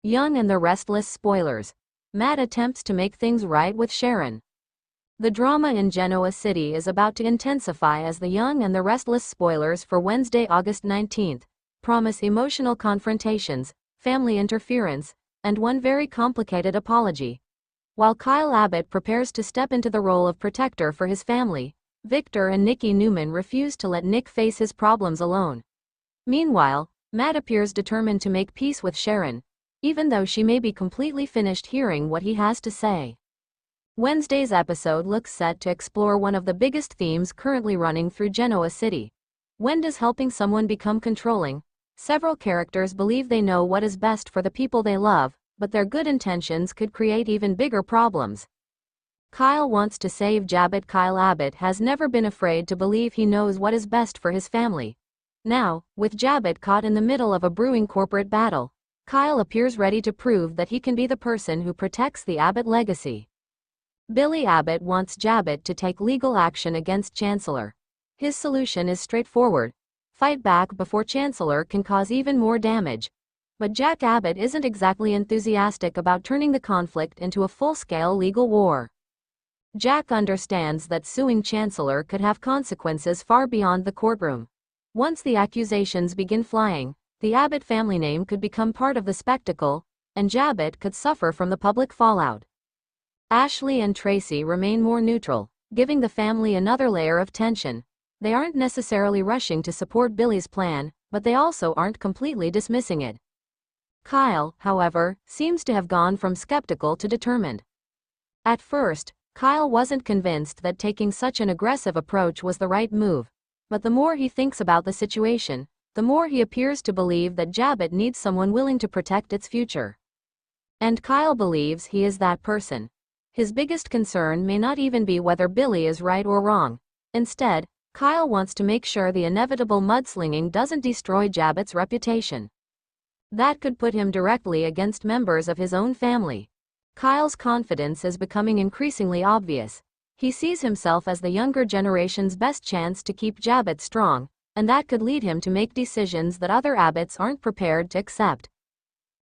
Young and the Restless spoilers. Matt attempts to make things right with Sharon. The drama in Genoa City is about to intensify as the Young and the Restless spoilers for Wednesday, August 19th, promise emotional confrontations, family interference, and one very complicated apology. While Kyle Abbott prepares to step into the role of protector for his family, Victor and Nikki Newman refuse to let Nick face his problems alone. Meanwhile, Matt appears determined to make peace with Sharon, even though she may be completely finished hearing what he has to say. Wednesday's episode looks set to explore one of the biggest themes currently running through Genoa City. When does helping someone become controlling? Several characters believe they know what is best for the people they love, but their good intentions could create even bigger problems. Kyle wants to save Jabbit. Kyle Abbott has never been afraid to believe he knows what is best for his family. Now, with Jabbit caught in the middle of a brewing corporate battle, Kyle appears ready to prove that he can be the person who protects the Abbott legacy. Billy Abbott wants Jabbit to take legal action against Chancellor. His solution is straightforward: fight back before Chancellor can cause even more damage. But Jack Abbott isn't exactly enthusiastic about turning the conflict into a full-scale legal war. Jack understands that suing Chancellor could have consequences far beyond the courtroom. Once the accusations begin flying, the Abbott family name could become part of the spectacle, and Jabbit could suffer from the public fallout. Ashley and Tracy remain more neutral, giving the family another layer of tension. They aren't necessarily rushing to support Billy's plan, but they also aren't completely dismissing it. Kyle, however, seems to have gone from skeptical to determined. At first, Kyle wasn't convinced that taking such an aggressive approach was the right move, but the more he thinks about the situation, the more he appears to believe that Jabbit needs someone willing to protect its future. And Kyle believes he is that person. His biggest concern may not even be whether Billy is right or wrong. Instead, Kyle wants to make sure the inevitable mudslinging doesn't destroy Jabbit's reputation. That could put him directly against members of his own family. Kyle's confidence is becoming increasingly obvious. He sees himself as the younger generation's best chance to keep Jabbit strong, and that could lead him to make decisions that other Abbotts aren't prepared to accept.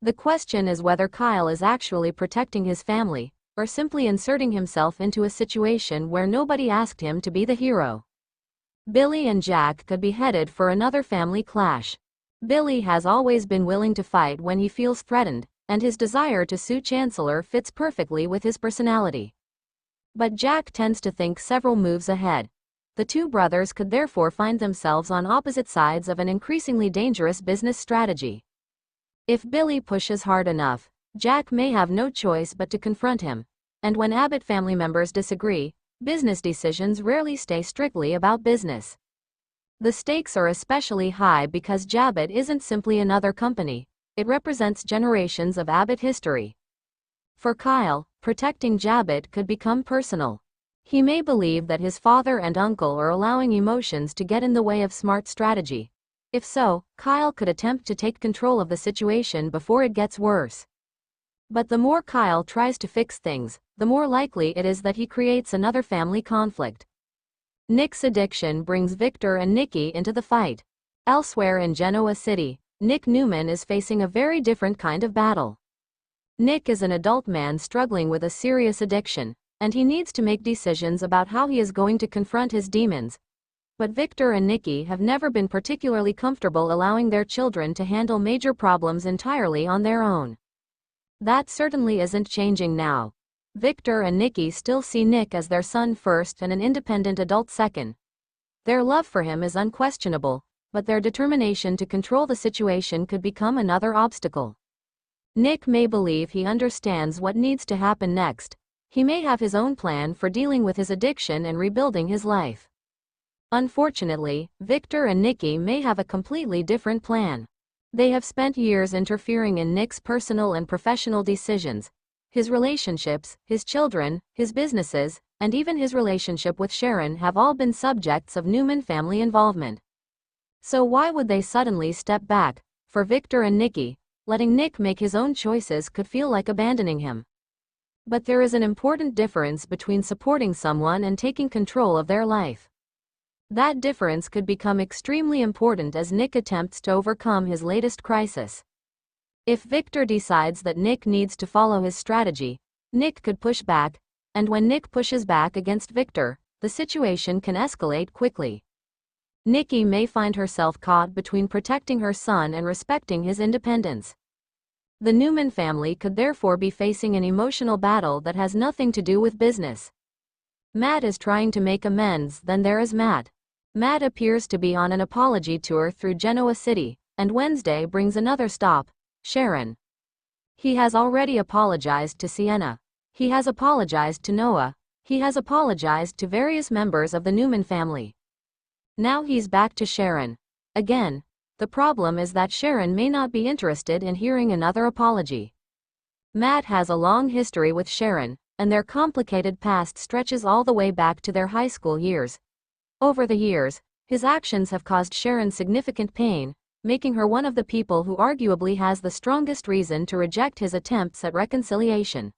The question is whether Kyle is actually protecting his family, or simply inserting himself into a situation where nobody asked him to be the hero. Billy and Jack could be headed for another family clash. Billy has always been willing to fight when he feels threatened, and his desire to sue Chancellor fits perfectly with his personality. But Jack tends to think several moves ahead. The two brothers could therefore find themselves on opposite sides of an increasingly dangerous business strategy. If Billy pushes hard enough, Jack may have no choice but to confront him. And when Abbott family members disagree, business decisions rarely stay strictly about business. The stakes are especially high because Jabbit isn't simply another company, it represents generations of Abbott history. For Kyle, protecting Jabbit could become personal. He may believe that his father and uncle are allowing emotions to get in the way of smart strategy. If so, Kyle could attempt to take control of the situation before it gets worse. But the more Kyle tries to fix things, the more likely it is that he creates another family conflict. Nick's addiction brings Victor and Nikki into the fight. Elsewhere in Genoa City, Nick Newman is facing a very different kind of battle. Nick is an adult man struggling with a serious addiction, and he needs to make decisions about how he is going to confront his demons. But Victor and Nikki have never been particularly comfortable allowing their children to handle major problems entirely on their own. That certainly isn't changing now. Victor and Nikki still see Nick as their son first and an independent adult second. Their love for him is unquestionable, but their determination to control the situation could become another obstacle. Nick may believe he understands what needs to happen next. He may have his own plan for dealing with his addiction and rebuilding his life. Unfortunately, Victor and Nikki may have a completely different plan. They have spent years interfering in Nick's personal and professional decisions. His relationships, his children, his businesses, and even his relationship with Sharon have all been subjects of Newman family involvement. So why would they suddenly step back? For Victor and Nikki, letting Nick make his own choices could feel like abandoning him. But there is an important difference between supporting someone and taking control of their life. That difference could become extremely important as Nick attempts to overcome his latest crisis. If Victor decides that Nick needs to follow his strategy, Nick could push back, and when Nick pushes back against Victor, the situation can escalate quickly. Nikki may find herself caught between protecting her son and respecting his independence. The Newman family could therefore be facing an emotional battle that has nothing to do with business. Matt is trying to make amends, then there is Matt. Matt appears to be on an apology tour through Genoa City, and Wednesday brings another stop, Sharon. He has already apologized to Sienna. He has apologized to Noah. He has apologized to various members of the Newman family. Now he's back to Sharon. Again, the problem is that Sharon may not be interested in hearing another apology. Matt has a long history with Sharon, and their complicated past stretches all the way back to their high school years. Over the years, his actions have caused Sharon significant pain, making her one of the people who arguably has the strongest reason to reject his attempts at reconciliation.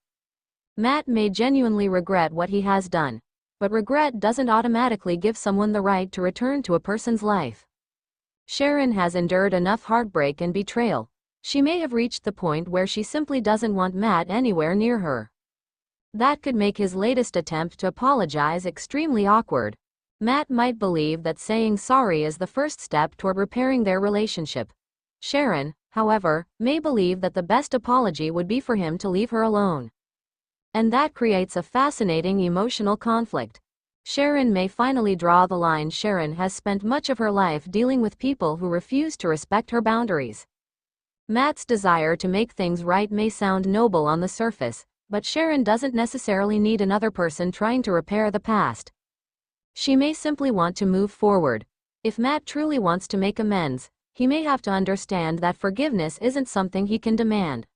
Matt may genuinely regret what he has done, but regret doesn't automatically give someone the right to return to a person's life. Sharon has endured enough heartbreak and betrayal. She may have reached the point where she simply doesn't want Matt anywhere near her. That could make his latest attempt to apologize extremely awkward. Matt might believe that saying sorry is the first step toward repairing their relationship. Sharon, however, may believe that the best apology would be for him to leave her alone. And that creates a fascinating emotional conflict. Sharon may finally draw the line. Sharon has spent much of her life dealing with people who refuse to respect her boundaries. Matt's desire to make things right may sound noble on the surface, but Sharon doesn't necessarily need another person trying to repair the past. She may simply want to move forward. If Matt truly wants to make amends, he may have to understand that forgiveness isn't something he can demand.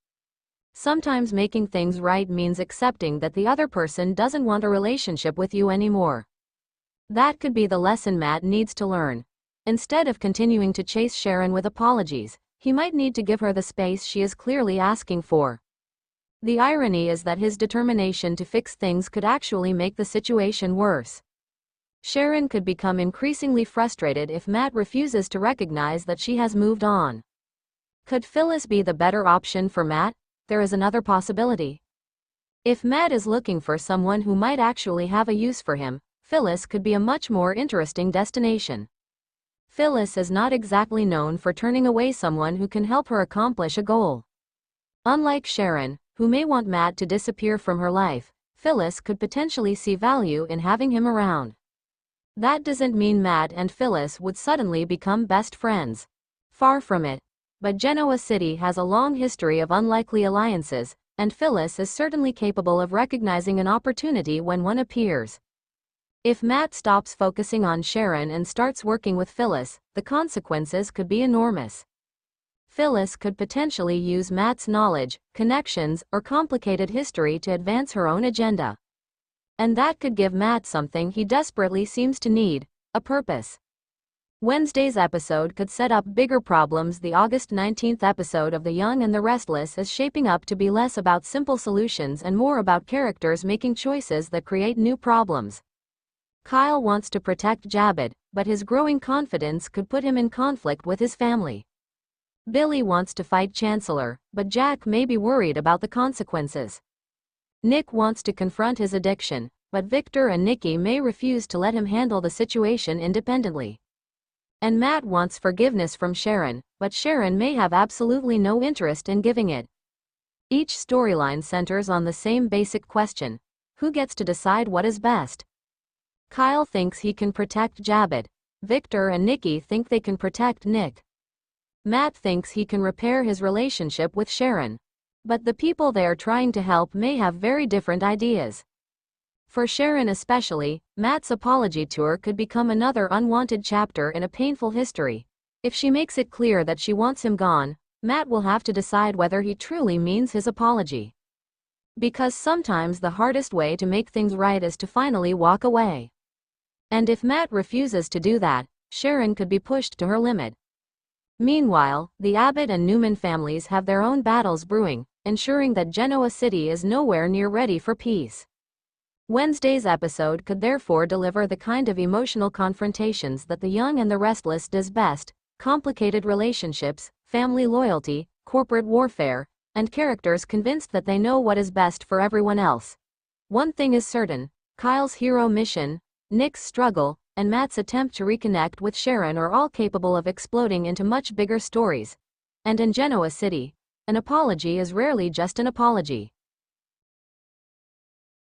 Sometimes making things right means accepting that the other person doesn't want a relationship with you anymore. That could be the lesson Matt needs to learn. Instead of continuing to chase Sharon with apologies, he might need to give her the space she is clearly asking for. The irony is that his determination to fix things could actually make the situation worse. Sharon could become increasingly frustrated if Matt refuses to recognize that she has moved on. Could Phyllis be the better option for Matt? There is another possibility. If Matt is looking for someone who might actually have a use for him, Phyllis could be a much more interesting destination. Phyllis is not exactly known for turning away someone who can help her accomplish a goal. Unlike Sharon, who may want Matt to disappear from her life, Phyllis could potentially see value in having him around. That doesn't mean Matt and Phyllis would suddenly become best friends. Far from it. But Genoa City has a long history of unlikely alliances, and Phyllis is certainly capable of recognizing an opportunity when one appears. If Matt stops focusing on Sharon and starts working with Phyllis, the consequences could be enormous. Phyllis could potentially use Matt's knowledge, connections, or complicated history to advance her own agenda. And that could give Matt something he desperately seems to need, a purpose. Wednesday's episode could set up bigger problems. The August 19th episode of The Young and the Restless is shaping up to be less about simple solutions and more about characters making choices that create new problems. Kyle wants to protect Jabed, but his growing confidence could put him in conflict with his family. Billy wants to fight Chancellor, but Jack may be worried about the consequences. Nick wants to confront his addiction, but Victor and Nikki may refuse to let him handle the situation independently. And Matt wants forgiveness from Sharon, but Sharon may have absolutely no interest in giving it. Each storyline centers on the same basic question: who gets to decide what is best? Kyle thinks he can protect Jabed. Victor and Nikki think they can protect Nick. Matt thinks he can repair his relationship with Sharon. But the people they are trying to help may have very different ideas. For Sharon especially, Matt's apology tour could become another unwanted chapter in a painful history. If she makes it clear that she wants him gone, Matt will have to decide whether he truly means his apology. Because sometimes the hardest way to make things right is to finally walk away. And if Matt refuses to do that, Sharon could be pushed to her limit. Meanwhile, the Abbott and Newman families have their own battles brewing, ensuring that Genoa City is nowhere near ready for peace. Wednesday's episode could therefore deliver the kind of emotional confrontations that The Young and the Restless does best: complicated relationships, family loyalty, corporate warfare, and characters convinced that they know what is best for everyone else. One thing is certain: Kyle's hero mission, Nick's struggle, and Matt's attempt to reconnect with Sharon are all capable of exploding into much bigger stories. And in Genoa City, an apology is rarely just an apology.